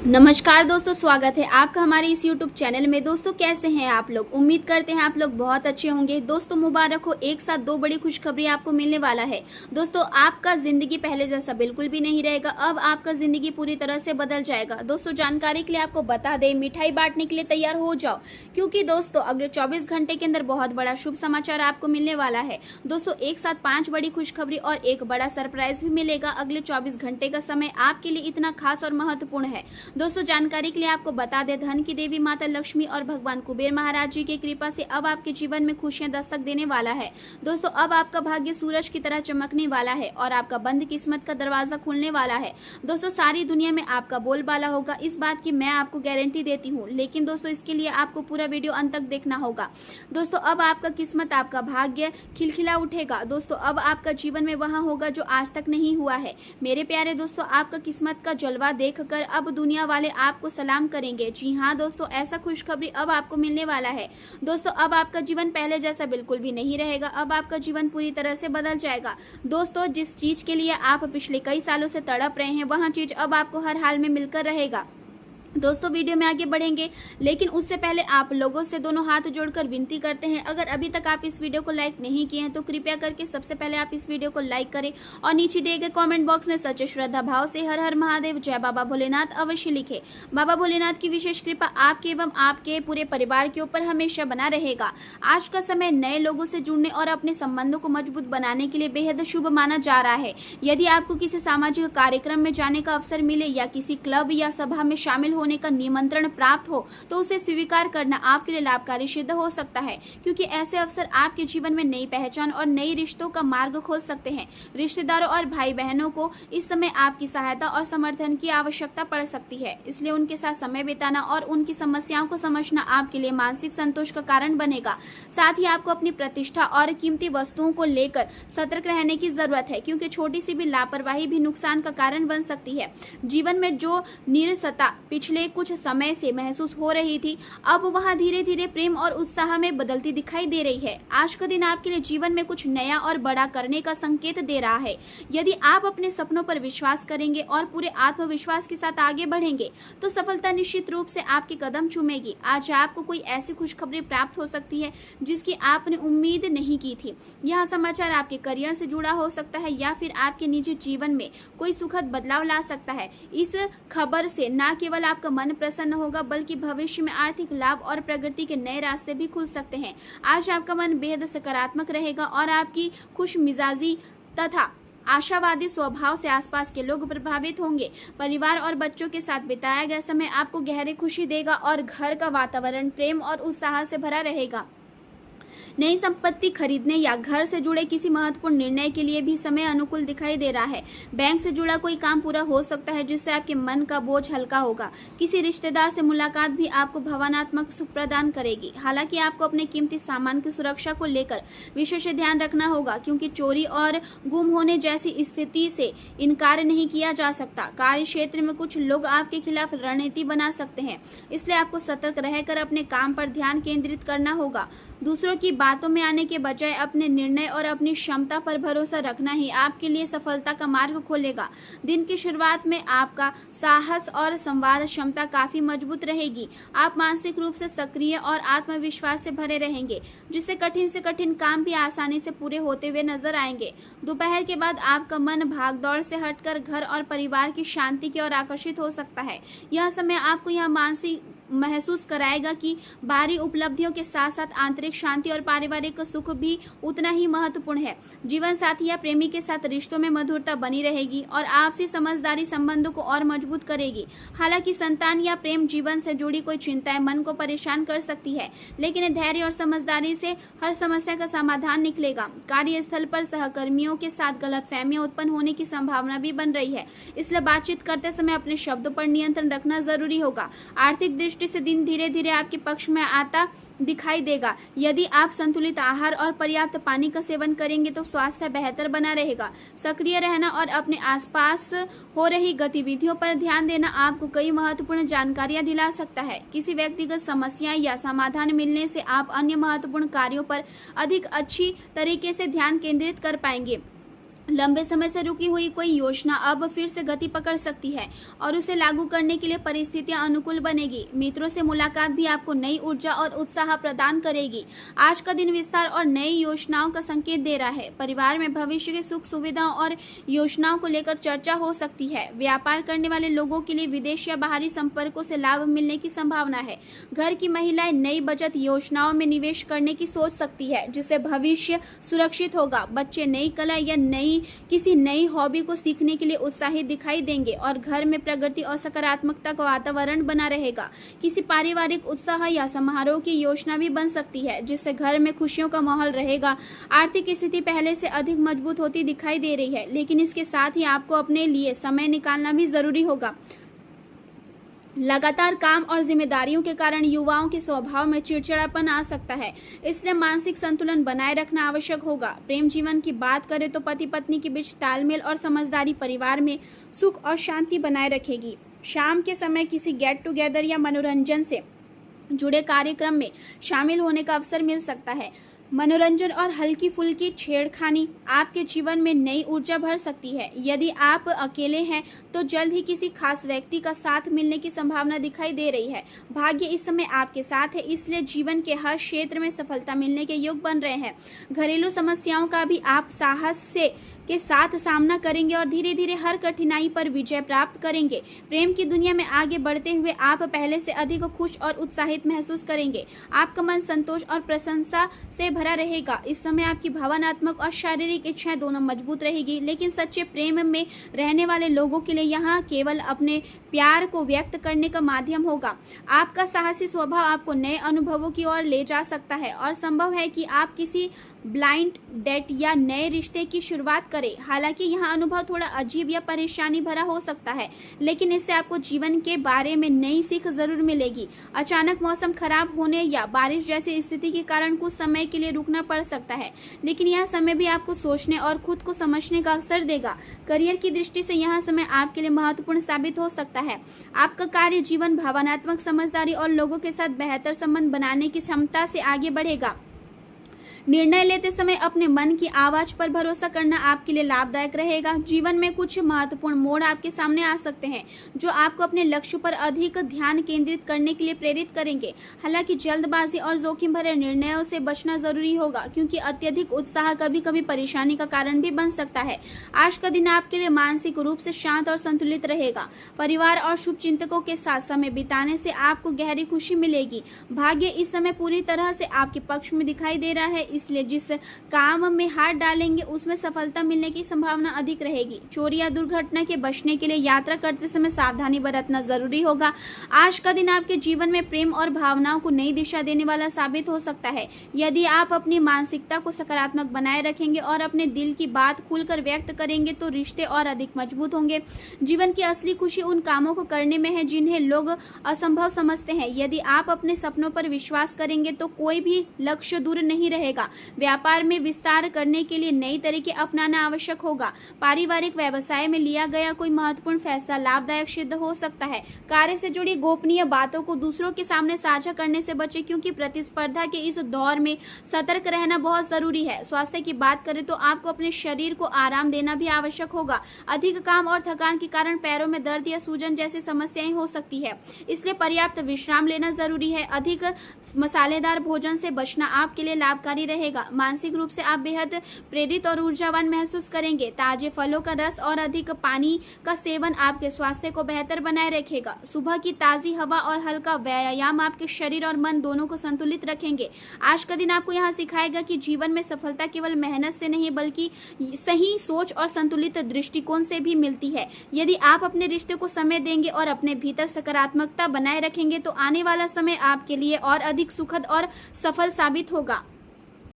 नमस्कार दोस्तों, स्वागत है आपका हमारे इस YouTube चैनल में। दोस्तों कैसे हैं आप लोग? उम्मीद करते हैं आप लोग बहुत अच्छे होंगे। दोस्तों मुबारक हो, एक साथ दो बड़ी खुशखबरी आपको मिलने वाला है। दोस्तों आपका ज़िंदगी पहले जैसा बिल्कुल भी नहीं रहेगा, अब आपका ज़िंदगी पूरी तरह से बदल जाएगा। दोस्तों जानकारी के लिए आपको बता दें, मिठाई बांटने के लिए तैयार हो जाओ, क्योंकि दोस्तों अगले 24 घंटे के अंदर बहुत बड़ा शुभ समाचार आपको मिलने वाला है। दोस्तों एक साथ 5 बड़ी खुशखबरी और एक बड़ा सरप्राइज भी मिलेगा। अगले 24 घंटे का समय आपके लिए इतना खास और महत्वपूर्ण है। दोस्तों जानकारी के लिए आपको बता दें, धन की देवी माता लक्ष्मी और भगवान कुबेर महाराज जी की कृपा से अब आपके जीवन में खुशियां दस्तक देने वाला है। दोस्तों अब आपका भाग्य सूरज की तरह चमकने वाला है और आपका बंद किस्मत का दरवाजा खुलने वाला है। दोस्तों सारी दुनिया में आपका बोलबाला होगा, इस बात की मैं आपको गारंटी देती हूँ। लेकिन दोस्तों इसके लिए आपको पूरा वीडियो अंत तक देखना होगा। दोस्तों अब आपका किस्मत, आपका भाग्य खिलखिला उठेगा। दोस्तों अब आपका जीवन में वहाँ होगा जो आज तक नहीं हुआ है। मेरे प्यारे दोस्तों, आपका किस्मत का जलवा देखकर अब दुनिया वाले आपको सलाम करेंगे। जी हाँ दोस्तों, ऐसा खुशखबरी अब आपको मिलने वाला है। दोस्तों अब आपका जीवन पहले जैसा बिल्कुल भी नहीं रहेगा, अब आपका जीवन पूरी तरह से बदल जाएगा। दोस्तों जिस चीज के लिए आप पिछले कई सालों से तड़प रहे हैं, वह चीज अब आपको हर हाल में मिलकर रहेगा। दोस्तों वीडियो में आगे बढ़ेंगे, लेकिन उससे पहले आप लोगों से दोनों हाथ जोड़कर विनती करते हैं, अगर अभी तक आप इस वीडियो को लाइक नहीं किए हैं तो कृपया करके सबसे पहले आप इस वीडियो को लाइक करें और नीचे दिए गए कमेंट बॉक्स में सच्चे श्रद्धा भाव से हर हर महादेव, जय बाबा भोलेनाथ अवश्य लिखें। बाबा भोलेनाथ की विशेष कृपा आपके एवं आपके पूरे परिवार के ऊपर हमेशा बना रहेगा। आज का समय नए लोगों से जुड़ने और अपने संबंधों को मजबूत बनाने के लिए बेहद शुभ माना जा रहा है। यदि आपको किसी सामाजिक कार्यक्रम में जाने का अवसर मिले या किसी क्लब या सभा में शामिल होने का निमंत्रण प्राप्त हो तो उसे स्वीकार करना आपके लिए लाभकारी सिद्ध हो सकता है, क्योंकि ऐसे अवसर आपके जीवन में नई पहचान और नई रिश्तों का मार्ग खोल सकते हैं। रिश्तेदारों और भाई बहनों को इस समय आपकी सहायता और समर्थन की आवश्यकता पड़ सकती है, इसलिए उनके साथ समय बिताना और उनकी समस्याओं को समझना आपके लिए मानसिक संतोष का कारण बनेगा। साथ ही आपको अपनी प्रतिष्ठा और कीमती वस्तुओं को लेकर सतर्क रहने की जरूरत है, क्योंकि छोटी सी भी लापरवाही भी नुकसान का कारण बन सकती है। जीवन में जो निरसता पिछले कुछ समय से महसूस हो रही थी, अब वह धीरे धीरे प्रेम और उत्साह में बदलती दिखाई दे रही है। आज का दिन आपके लिए जीवन में कुछ नया और बड़ा करने का संकेत दे रहा है। यदि आप अपने सपनों पर विश्वास करेंगे और पूरे आत्मविश्वास के साथ आगे बढ़ेंगे तो सफलता निश्चित रूप से आपके कदम चूमेगी। आज आपको कोई ऐसी खुशखबरी प्राप्त हो सकती है जिसकी आपने उम्मीद नहीं की थी। यह समाचार आपके करियर से जुड़ा हो सकता है या फिर आपके निजी जीवन में कोई सुखद बदलाव ला सकता है। इस खबर से न केवल आपका मन प्रसन्न होगा, बल्कि भविष्य में आर्थिक लाभ और प्रगति के नए रास्ते भी खुल सकते हैं। आज आपका मन बेहद सकारात्मक रहेगा और आपकी खुश मिजाजी तथा आशावादी स्वभाव से आसपास के लोग प्रभावित होंगे। परिवार और बच्चों के साथ बिताया गया समय आपको गहरी खुशी देगा और घर का वातावरण प्रेम और उत्साह से भरा रहेगा। नई संपत्ति खरीदने या घर से जुड़े किसी महत्वपूर्ण निर्णय के लिए भी समय अनुकूल दिखाई दे रहा है। बैंक से जुड़ा कोई काम पूरा हो सकता है जिससे आपके मन का बोझ हल्का होगा। किसी रिश्तेदार से मुलाकात भी आपको भावनात्मक सुख प्रदान करेगी। हालांकि आपको अपने कीमती सामान की सुरक्षा को लेकर विशेष ध्यान रखना होगा, क्योंकि चोरी और गुम होने जैसी स्थिति से इनकार नहीं किया जा सकता। कार्य क्षेत्र में कुछ लोग आपके खिलाफ रणनीति बना सकते हैं, इसलिए आपको सतर्क रहकर अपने काम पर ध्यान केंद्रित करना होगा। दूसरों की बातों में आने के बजाय अपने निर्णय और अपनी क्षमता पर भरोसा रखना ही आपके लिए सफलता का मार्ग खोलेगा। दिन की शुरुआत में आपका साहस और संवाद क्षमता काफी मजबूत रहेगी। आप मानसिक रूप से सक्रिय और आत्मविश्वास से भरे रहेंगे, जिससे कठिन से कठिन काम भी आसानी से पूरे होते हुए नजर आएंगे। दोपहर के बाद आपका मन भागदौड़ से हटकर घर और परिवार की शांति की ओर आकर्षित हो सकता है। यह समय आपको यह मानसिक महसूस कराएगा कि बाहरी उपलब्धियों के साथ साथ आंतरिक शांति और पारिवारिक सुख भी उतना ही महत्वपूर्ण है। जीवन साथी या प्रेमी के साथ रिश्तों में मधुरता बनी रहेगी और आपसी समझदारी संबंधों को और मजबूत करेगी। हालांकि संतान या प्रेम जीवन से जुड़ी कोई चिंताएं मन को परेशान कर सकती है, लेकिन धैर्य और समझदारी से हर समस्या का समाधान निकलेगा। कार्यस्थल पर सहकर्मियों के साथ गलतफहमियां उत्पन्न होने की संभावना भी बन रही है, इसलिए बातचीत करते समय अपने शब्दों पर नियंत्रण रखना जरूरी होगा। आर्थिक दृष्टि से दिन धीरे धीरे आपके पक्ष में आता दिखाई देगा। यदि आप संतुलित आहार और पर्याप्त पानी का सेवन करेंगे तो स्वास्थ्य बेहतर बना रहेगा। सक्रिय रहना और अपने आसपास हो रही गतिविधियों पर ध्यान देना आपको कई महत्वपूर्ण जानकारियां दिला सकता है। किसी व्यक्तिगत समस्या या समाधान मिलने से आप अन्य महत्वपूर्ण कार्यों पर अधिक अच्छी तरीके से ध्यान केंद्रित कर पाएंगे। लंबे समय से रुकी हुई कोई योजना अब फिर से गति पकड़ सकती है और उसे लागू करने के लिए परिस्थितियां अनुकूल बनेगी। मित्रों से मुलाकात भी आपको नई ऊर्जा और उत्साह प्रदान करेगी। आज का दिन विस्तार और नई योजनाओं का संकेत दे रहा है। परिवार में भविष्य के सुख सुविधाओं और योजनाओं को लेकर चर्चा हो सकती है। व्यापार करने वाले लोगों के लिए विदेश या बाहरी संपर्कों से लाभ मिलने की संभावना है। घर की महिलाएं नई बचत योजनाओं में निवेश करने की सोच सकती है, जिससे भविष्य सुरक्षित होगा। बच्चे नई कला या किसी नई हॉबी को सीखने के लिए उत्साहित दिखाई देंगे और घर में प्रगति और सकारात्मकता का वातावरण बना रहेगा। किसी पारिवारिक उत्साह या समारोह की योजना भी बन सकती है, जिससे घर में खुशियों का माहौल रहेगा। आर्थिक स्थिति पहले से अधिक मजबूत होती दिखाई दे रही है, लेकिन इसके साथ ही आपको अपने लिए समय निकालना भी जरूरी होगा। लगातार काम और जिम्मेदारियों के कारण युवाओं के स्वभाव में चिड़चिड़ापन आ सकता है, इसलिए मानसिक संतुलन बनाए रखना आवश्यक होगा। प्रेम जीवन की बात करें तो पति पत्नी के बीच तालमेल और समझदारी परिवार में सुख और शांति बनाए रखेगी। शाम के समय किसी गेट टुगेदर या मनोरंजन से जुड़े कार्यक्रम में शामिल होने का अवसर मिल सकता है। मनोरंजन और हल्की फुल्की छेड़खानी आपके जीवन में नई ऊर्जा भर सकती है। यदि आप अकेले हैं तो जल्द ही किसी खास व्यक्ति का साथ मिलने की संभावना दिखाई दे रही है। भाग्य इस समय आपके साथ है, इसलिए जीवन के हर क्षेत्र में सफलता मिलने के योग बन रहे हैं। घरेलू समस्याओं का भी आप साहस के साथ सामना करेंगे और धीरे धीरे हर कठिनाई पर विजय प्राप्त करेंगे। प्रेम की दुनिया में आगे बढ़ते हुए आप पहले से अधिक खुश और उत्साहित महसूस करेंगे। आपका मन संतोष और प्रशंसा से भरा रहेगा। इस समय आपकी भावनात्मक और शारीरिक इच्छाएं दोनों मजबूत रहेगी, लेकिन सच्चे प्रेम में रहने वाले लोगों के लिए यहाँ केवल अपने प्यार को व्यक्त करने का माध्यम होगा। आपका साहसी स्वभाव आपको नए अनुभवों की ओर ले जा सकता है और संभव है कि आप किसी ब्लाइंड डेट या नए रिश्ते की शुरुआत करें। हालांकि यह अनुभव थोड़ा अजीब या परेशानी भरा हो सकता है, लेकिन इससे आपको जीवन के बारे में नई सीख जरूर मिलेगी। अचानक मौसम खराब होने या बारिश जैसी स्थिति के कारण कुछ समय के लिए रुकना पड़ सकता है, लेकिन यह समय भी आपको सोचने और खुद को समझने का अवसर देगा। करियर की दृष्टि से यह समय आपके लिए महत्वपूर्ण साबित हो सकता है। आपका कार्य जीवन भावनात्मक समझदारी और लोगों के साथ बेहतर संबंध बनाने की क्षमता से आगे बढ़ेगा। निर्णय लेते समय अपने मन की आवाज पर भरोसा करना आपके लिए लाभदायक रहेगा। जीवन में कुछ महत्वपूर्ण मोड़ आपके सामने आ सकते हैं जो आपको अपने लक्ष्य पर अधिक ध्यान केंद्रित करने के लिए प्रेरित करेंगे। हालांकि जल्दबाजी और जोखिम भरे निर्णयों से बचना जरूरी होगा, क्योंकि अत्यधिक उत्साह कभी कभी परेशानी का कारण भी बन सकता है। आज का दिन आपके लिए मानसिक रूप से शांत और संतुलित रहेगा। परिवार और शुभचिंतकों के साथ समय बिताने से आपको गहरी खुशी मिलेगी। भाग्य इस समय पूरी तरह से आपके पक्ष में दिखाई दे रहा है, इसलिए जिस काम में हाथ डालेंगे उसमें सफलता मिलने की संभावना अधिक रहेगी। चोरी या दुर्घटना के बचने के लिए यात्रा करते समय सावधानी बरतना जरूरी होगा। आज का दिन आपके जीवन में प्रेम और भावनाओं को नई दिशा देने वाला साबित हो सकता है। यदि आप अपनी मानसिकता को सकारात्मक बनाए रखेंगे और अपने दिल की बात खुलकर व्यक्त करेंगे तो रिश्ते और अधिक मजबूत होंगे। जीवन की असली खुशी उन कामों को करने में है जिन्हें लोग असंभव समझते हैं। यदि आप अपने सपनों पर विश्वास करेंगे तो कोई भी लक्ष्य दूर नहीं रहेगा। व्यापार में विस्तार करने के लिए नई तरीके अपनाना आवश्यक होगा। पारिवारिक व्यवसाय में लिया गया कोई महत्वपूर्ण फैसला लाभदायक सिद्ध हो सकता है। कार्य से जुड़ी गोपनीय बातों को दूसरों के सामने साझा करने से बचें, क्योंकि प्रतिस्पर्धा के इस दौर में सतर्क रहना बहुत जरूरी है। स्वास्थ्य की बात करें तो आपको अपने शरीर को आराम देना भी आवश्यक होगा। अधिक काम और थकान के कारण पैरों में दर्द या सूजन जैसी समस्याएं हो सकती है, इसलिए पर्याप्त विश्राम लेना जरूरी है। अधिक मसालेदार भोजन से बचना आपके लिए लाभकारी रहेगा। मानसिक रूप से आप बेहद प्रेरित और ऊर्जावान महसूस करेंगे। ताजे फलों का रस और अधिक पानी का सेवन आपके स्वास्थ्य को बेहतर बनाए रखेगा। सुबह की ताजी हवा और हल्का व्यायाम आपके शरीर और मन दोनों को संतुलित रखेंगे। आज का दिन आपको यह सिखाएगा कि जीवन में सफलता केवल मेहनत से नहीं बल्कि सही सोच और संतुलित दृष्टिकोण से भी मिलती है। यदि आप अपने रिश्ते को समय देंगे और अपने भीतर सकारात्मकता बनाए रखेंगे तो आने वाला समय आपके लिए और अधिक सुखद और सफल साबित होगा।